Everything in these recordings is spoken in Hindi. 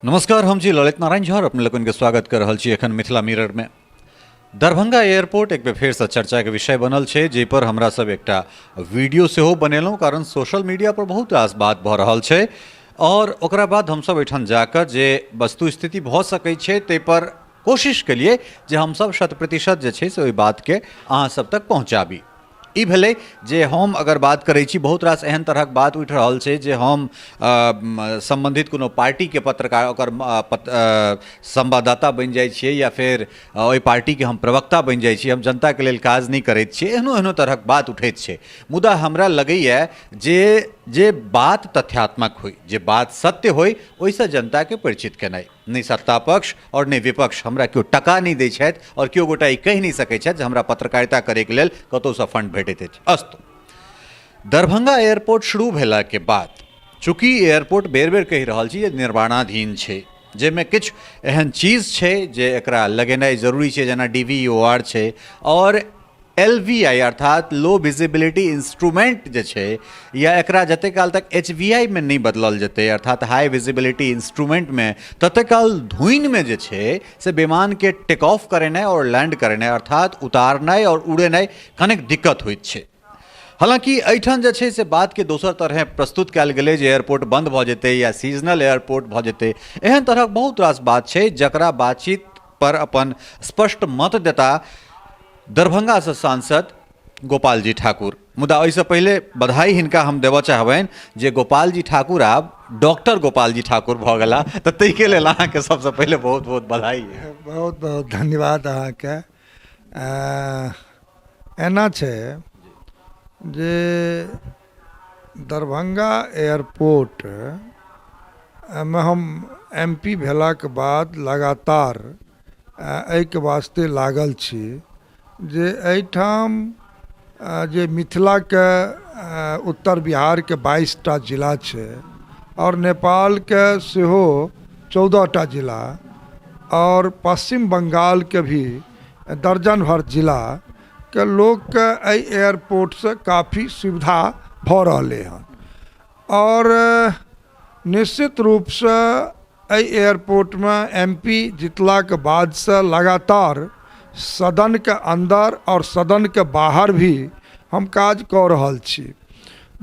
नमस्कार, हम छी ललित नारायण झा और अपने लोगन के स्वागत कर रहल छी एखन मिथिला मिरर में। दरभंगा एयरपोर्ट एक बेर फेर से चर्चा के विषय बनल छे, जे पर हमरा सब एकटा वीडियो सेहो बनेलहुँ, कारण सोशल मीडिया पर बहुत रास बात भऽ रहल छे और ओकरा बाद हम सब एठाम जाकर जे वस्तु स्थिति भऽ सकै छे ते पर कोशिश केलिए जे हम सब 100% जे छे से ओहि बात के अहाँ सब तक पहुँचाबी। ई भेलै जे हम अगर बात करै छी, बहुत रास एहन तरहक बात उठि रहल छै जे हम संबंधित कोनो पार्टी के पत्रकार ओकर संवाददाता बनि जाइ छियै या फिर ओहि पार्टी के हम प्रवक्ता बनि जाइ छियै, हम जनता के लेल काज नहि करैत छियै, एहनो तरहक बात उठैत छै। मुदा हमरा लगैए जे बात तथ्यात्मक होय, जे बात सत्य होय, ओहिसँ जनता के परिचित केनाइ। नहि सत्ता पक्ष और नहि विपक्ष हमरा केओ टका नहि दै छथि और केओ गोटा ई कहि नहि सकैत छथि जे हमरा पत्रकारिता करैके लेल कतहुसँ फंड भेटैत अछि। अस्तु, दरभंगा एयरपोर्ट शुरू भेला के बाद चूँकि एयरपोर्ट बेर बेर कहि रहल छी जे निर्माणाधीन छै, जाहिमे किछु एहन चीज छै जे एकरा लगेनाइ जरूरी छै, जेना DVOR छै और LVI अर्थात लो विजिबिलिटी इंस्ट्रूमेंट जे छै, या एकरा जते काल तक HVI में नहीं बदलल जेतै अर्थात हाई विजिबिलिटी इंस्ट्रूमेंट में, तते काल धुइन में जे छै से विमान के टेक ऑफ करेनाइ और लैंड करेनाइ अर्थात उतारनाइ और उड़ेनाइ कनेक दिक्कत होइत छै। हालांकि एहिठाम जे छै से बात के दोसर तरह प्रस्तुत कयल गेलै जे एयरपोर्ट बंद भऽ जेतै या सीजनल एयरपोर्ट भऽ जेतै। एहन तरहक बहुत रास बात छै जकरा बातचीत पर अपन स्पष्ट मत देता दरभंगा से सांसद गोपाल जी ठाकुर। मुदा ओहिसँ पहिले बधाई हिनका हम देबऽ चाहबनि जे गोपाल जी ठाकुर आब डॉक्टर गोपाल जी ठाकुर भऽ गेला, तऽ ताहिके लेल अहाँके सबसँ पहिले बहुत बहुत बधाई। बहुत बहुत धन्यवाद अहाँके। एना छै जे दरभंगा एयरपोर्ट में हम MP भेलाके बाद लगातार एहिके वास्ते लागल छी जे एहिठाम जे मिथिला के उत्तर बिहार के 22टा जिला छै और नेपाल के सेहो 14टा जिला और पश्चिम बंगाल के भी दर्जन भर जिला के लोग के एहि एयरपोर्ट से काफ़ी सुविधा भऽ रहलै हन और निश्चित रूप से एहि एयरपोर्ट में MP जितला के बाद से लगातार सदन के अंदर और सदन के बाहर भी हम काज कऽ रहल छी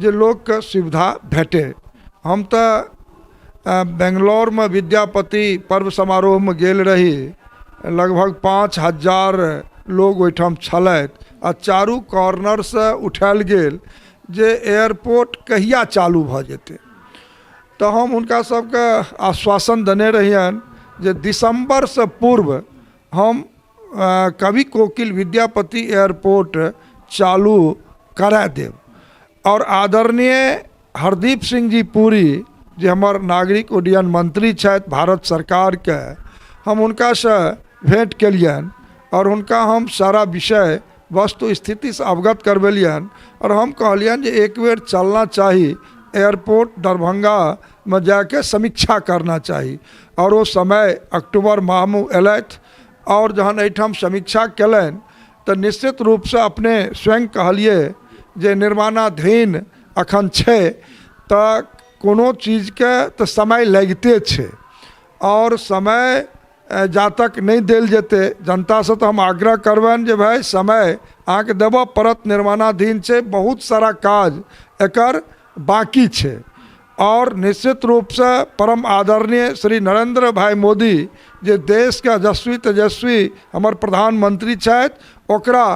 जे लोग के सुविधा भेटे। हम तऽ बेंगलोर में विद्यापति पर्व समारोह में गेल रही, लगभग 5000 लोग ओहिठाम छलथि आ चारू कॉर्नर से उठायल गेल जे एयरपोर्ट कहिया चालू भऽ जेतै। तऽ हम हुनका सबके आश्वासन देने रहियनि जे दिसंबर से पूर्व हम कवि कोकिल विद्यापति एयरपोर्ट चालू करा देव। और आदरणीय हरदीप सिंह जी पुरी जे हमर नागरिक उड्डयन मंत्री छथि भारत सरकार के, हम हुनका से भेंट केलियनि और हुनका हम सारा विषय वस्तु स्थिति से अवगत करवेलियनि और हम कहलियनि जे एक बेर चलना चाही एयरपोर्ट दरभंगा में जाके समीक्षा करना चाही। और वो समय अक्टूबर माह में एलथि और जहन एहिठाम समीक्षा कयलनि तऽ निश्चित रूप से अपने स्वयं कहलिए जे निर्माणाधीन अखन छै तऽ कोनो चीज के तऽ समय लगिते छै और समय जा तक नहीं देल जेतै जनता से तो हम आग्रह करबनि जे भाई समय अहाँके देबऽ पड़त। निर्माणाधीन छै, बहुत सारा काज एकर बाकी छै और निश्चित रूप से परम आदरणीय श्री नरेंद्र भाई मोदी जे देश के यशस्वी तेजस्वी हमर प्रधानमंत्री छथि, ओकरा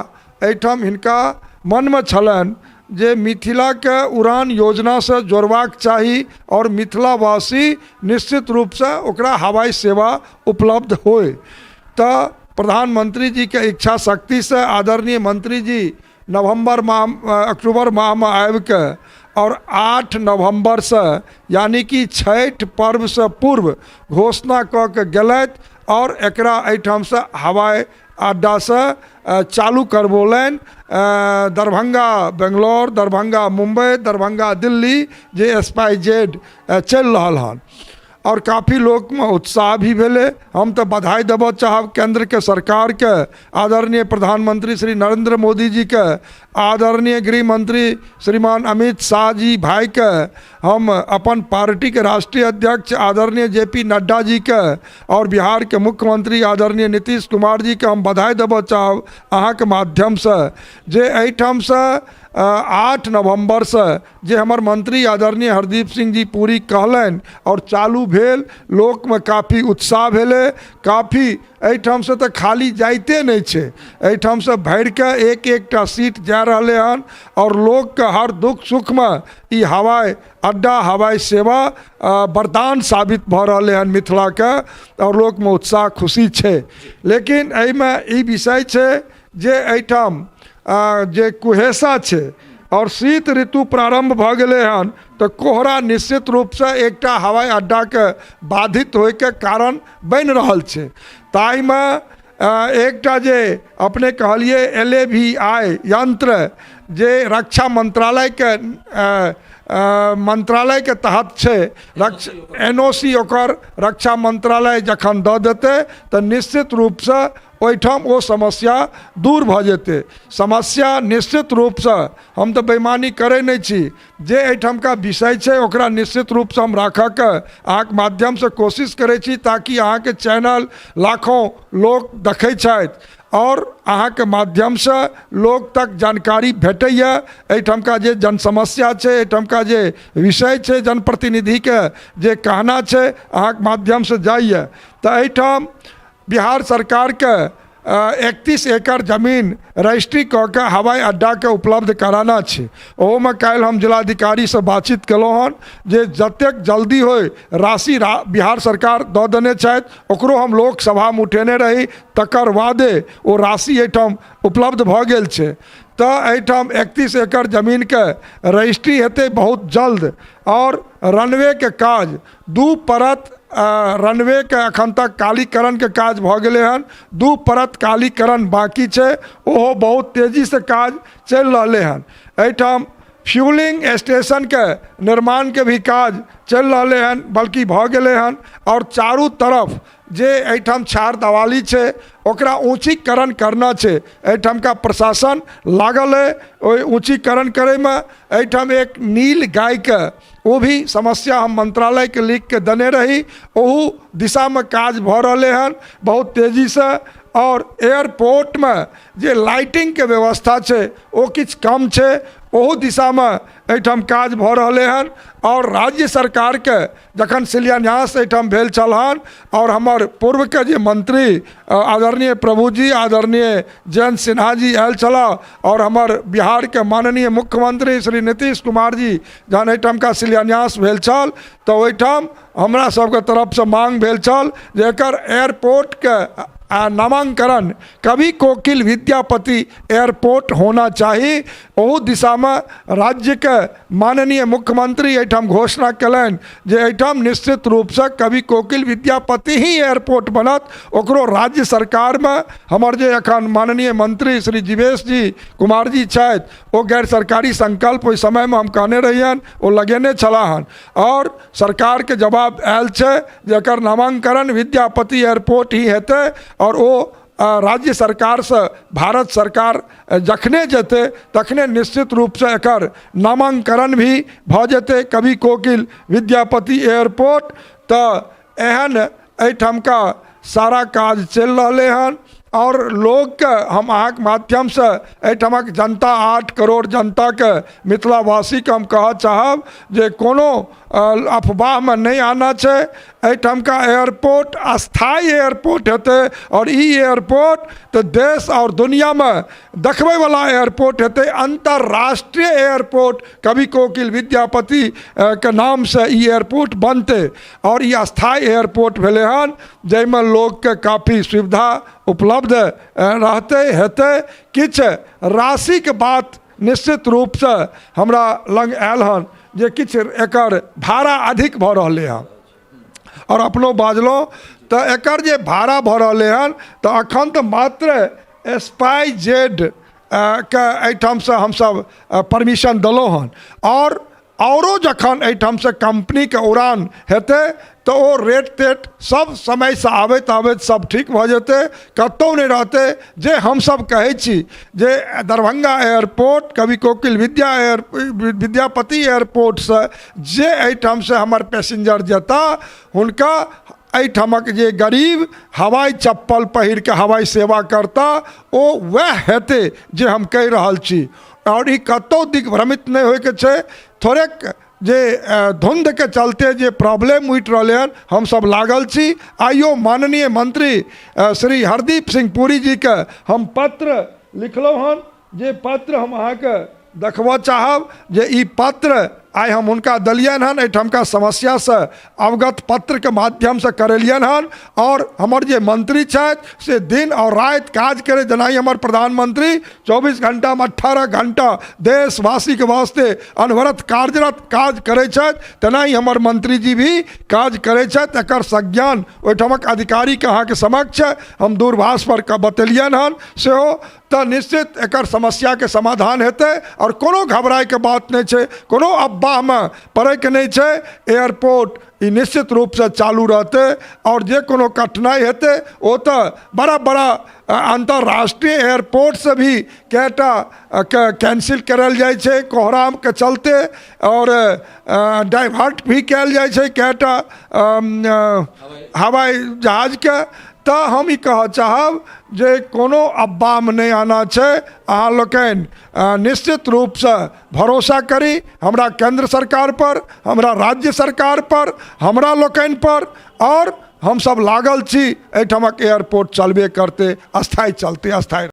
एहिठाम हिनका मन में छलनि जे मिथिला के उड़ान योजना से जोड़बाक चाही और मिथिलावासी निश्चित रूप से ओकरा हवाई सेवा उपलब्ध होय। तऽ प्रधानमंत्री जी के इच्छा शक्ति से आदरणीय मंत्री जी अक्टूबर माह में आबि के और 8 नवंबर से यानी कि छठ पर्व से पूर्व घोषणा कऽ के गेलथि और एकरा एहिठाम से हवाई अड्डा से चालू करबौलनि। दरभंगा बेंगलोर, दरभंगा मुंबई, दरभंगा दिल्ली जे SpiceJet चलि रहल हन और काफ़ी लोग में उत्साह भी भेले। हम तो बधाई देव चाहब केंद्र के सरकार के, आदरणीय प्रधानमंत्री श्री नरेंद्र मोदी जी के, आदरणीय गृह मंत्री श्रीमान अमित शाह जी भाई के, हम अपन पार्टी के राष्ट्रीय अध्यक्ष आदरणीय JP नड्डा जी के और बिहार के मुख्यमंत्री आदरणीय नीतीश कुमार जी के हम बधाई देव चाहब अहाँ के माध्यम से जे एहिठाम से 8 नवंबर से जे हमर मंत्री आदरणीय हरदीप सिंह जी पुरी कहलन और चालू भेल, लोक में काफ़ी उत्साह भेले। काफ़ी एहिठाम से तो खाली जाइते नहीं छे, एहिठाम से भर के एक एकटा सीट जा रहे हन और लोग के हर दुख सुख में ई हवाई अड्डा हवाई सेवा वरदान साबित भ रहे हन मिथिला के और लोक में उत्साह खुशी छे। लेकिन एहिमे ई विषय छे जे एहिठाम जे कुहेसा छे और शीत ऋतु प्रारंभ भ गेले हन तो कोहरा निश्चित रूप से एकटा हवाई अड्डा के बाधित होय के कारण बन रहल छे। ताहि में एकटा जे अपने कहलिए LAVI यंत्र जे रक्षा मंत्रालय के मंत्रालय के तहत छे, NOC ओकर रक्षा मंत्रालय जखन दऽ देते तो निश्चित रूप से ओहिठाम वो समस्या दूर भ जेते। समस्या निश्चित रूप से हम तो बेईमानी करे नहीं छी, जे एहिठाम का विषय छे ओकरा निश्चित रूप से हम राखऽ के अहाँके माध्यम से कोशिश करे छी ताकि अहाँ के चैनल लाखों लोग देखै छथि और अहाँ के माध्यम से लोग तक जानकारी भेटैया। एहिठाम का जे जन समस्या छे, एहिठाम का जे विषय छे, जनप्रतिनिधि के जे कहना छे अहाँ के माध्यम से जाइए। तो एहिठाम बिहार सरकार के 31 एकड़ जमीन रजिस्ट्री कऽ के हवाई अड्डा के उपलब्ध कराना छै। ओहोमे काल्हि हम जिलाधिकारी से बातचीत केलहुँ हन जे जतेक जल्दी होय राशि बिहार सरकार दऽ देने छथि ओकरो हम लोकसभा में उठेने रही, तकर बादे ओ राशि एहिठाम उपलब्ध भऽ गेल छै। तो एहिठाम 31 एकड़ जमीन के रजिस्ट्री हेतै बहुत जल्द और रनवे के काज 2 परत रनवे के अखन तक कालीकरण के काज भ गेले हन, 2 परत कालीकरण बाकी छे, ओहो बहुत तेजी से काज चल रहे हन। एहिठाम फ्यूलिंग स्टेशन के निर्माण के भी काज चल रहे हन, बल्कि भ गेले हन और चारू तरफ जे एहिठाम छाड़ दवाली छे ओकरा ऊँचीकरण करना छे। एहिठाम का प्रशासन लागल है ओहि ऊँचीकरण करे में। एहिठाम एक नील गाय के वो भी समस्या हम मंत्रालय के लिख के देने रही, ओहू दिशा में काज भ रहे हन बहुत तेजी से। और एयरपोर्ट में जे लाइटिंग के व्यवस्था छे वो किछ कम छे, ओहू दिशा में एहिठाम काज भ रहे हन। और राज्य सरकार के जखन शिलान्यास एहिठाम भेल छल हन और हमर पूर्व के जे मंत्री आदरणीय प्रभु जी, आदरणीय जयंत सिन्हा जी आयल छला और हमर बिहार के माननीय मुख्यमंत्री श्री नीतीश कुमार जी जहन एहिठाम का शिलान्यास भेल छल तो ओहिठाम हमरा सबके तरफ से मांग भेल छल जे एकर एयरपोर्ट के नामांकन कवि कोकिल विद्यापति एयरपोर्ट होना चाहिए। ओहू दिशा में राज्य के माननीय मुख्यमंत्री एहिठाम घोषणा कलन जे एहिठाम निश्चित रूप से कवि कोकिल विद्यापति ही एयरपोर्ट बनत। ओकरो राज्य सरकार में हमर जे अखन माननीय मंत्री श्री जीवेश जी कुमार जी छथि वो गैर सरकारी संकल्प ओहि समय में हम कहने रहियन, वो लगेने छला हन और सरकार के जवाब आयल छे जे एकर नामांकन विद्यापति एयरपोर्ट ही हेतै। और वो राज्य सरकार से भारत सरकार जखने जेते तखने निश्चित रूप से एकर नामांकन भी भ जेते कवि कोकिल विद्यापति एयरपोर्ट। तो एहन एहिठाम का सारा काज चल रहे हन और लोग के हम अहाँ के माध्यम से एहिठामक जनता 8 करोड़ जनता के मिथिलावासी के हम कह चाहब जे कोनो अफवाह में नहीं आना छे। एहिठाम का एयरपोर्ट अस्थायी एयरपोर्ट हेतै और ई एयरपोर्ट तो देश और दुनिया में देखबै वाला एयरपोर्ट हेतै। अंतर्राष्ट्रीय एयरपोर्ट कवि कोकिल विद्यापति के नाम से ई एयरपोर्ट बनते और ये अस्थायी एयरपोर्ट भेले हन जैमे लोग के काफ़ी सुविधा उपलब्ध रहते हेतै। किछ राशि के बात निश्चित रूप से हमरा लग आयल हन जे किछ एकर भाड़ा अधिक भ रहे हन और अपनो बाजलो तो एकर जे भाड़ा भ रहे हन तो अखन तो मात्र SpiceJet के एहिठाम से हम सब परमिशन दिलों हन और औरो जखन एहिठाम से कंपनी के उड़ान हेतै तो वो रेट तेट सब समय से आबैत आबैत सब ठीक भऽ जेतै, कतौ नहीं रहते। जे हम सब कहै छी जे दरभंगा एयरपोर्ट कवि कोकिल विद्यापति एयरपोर्ट से जे एहिठाम से हमर पैसेंजर जेता हुनका एहिठामक जे गरीब हवाई चप्पल पहिर के हवाई सेवा करता ओ वह हेतै जे हम कहि रहल छी। और ई कतौ दिग्भ्रमित नहीं होइके छै। थोड़ेक जे धुंध के चलते जे प्रॉब्लम उठि रहलै हन हम सब लागल छी। आइयो माननीय मंत्री श्री हरदीप सिंह पुरी जी के हम पत्र लिखलहुँ हन, जे पत्र हम अहाँके देखबऽ चाहब जे ई पत्र आइ हम हुनका देलियनि हन, एहिठामका समस्या से अवगत पत्र के माध्यम से करेलियनि हन। और हमर जे मंत्री छथि से दिन और राति काज करे, जेनाहि हमर प्रधानमंत्री 24 घंटा में 18 घंटा देशवासी के वास्ते अनवरत कार्यरत काज करे छथि, तेनाहि हमर मंत्री जी भी काज करे छथि। एकर संज्ञान ओहिठामक अधिकारी के अहाँके समक्ष हम दूरभाष पर बतेलियनि हन सेहो, तो निश्चित एकर समस्या के समाधान हेतै। और कोनो घबराए के बात नहीं छै, कोनो अफवाह में पड़े के नहीं छै। एयरपोर्ट ई निश्चित रूप से चालू रहते और जे कोनो कठिनाई हेतै वो तो बड़ा बड़ा अंतर्राष्ट्रीय एयरपोर्ट से भी कैटा कैंसिल करल जाए छै कोहराम के चलते, और डाइवर्ट भी कल जाए छै कैटा हवाई जहाज के। तो हम ई कह चाहब जे कोनो अफवाह में नहीं आना छै। अहाँ लोकनि निश्चित रूप से भरोसा करी हमरा केंद्र सरकार पर, हमरा राज्य सरकार पर, हमरा लोकनि पर, और हम सब लागल छी एहिठामक एयरपोर्ट चलबे करते, अस्थायी चलते, अस्थायी।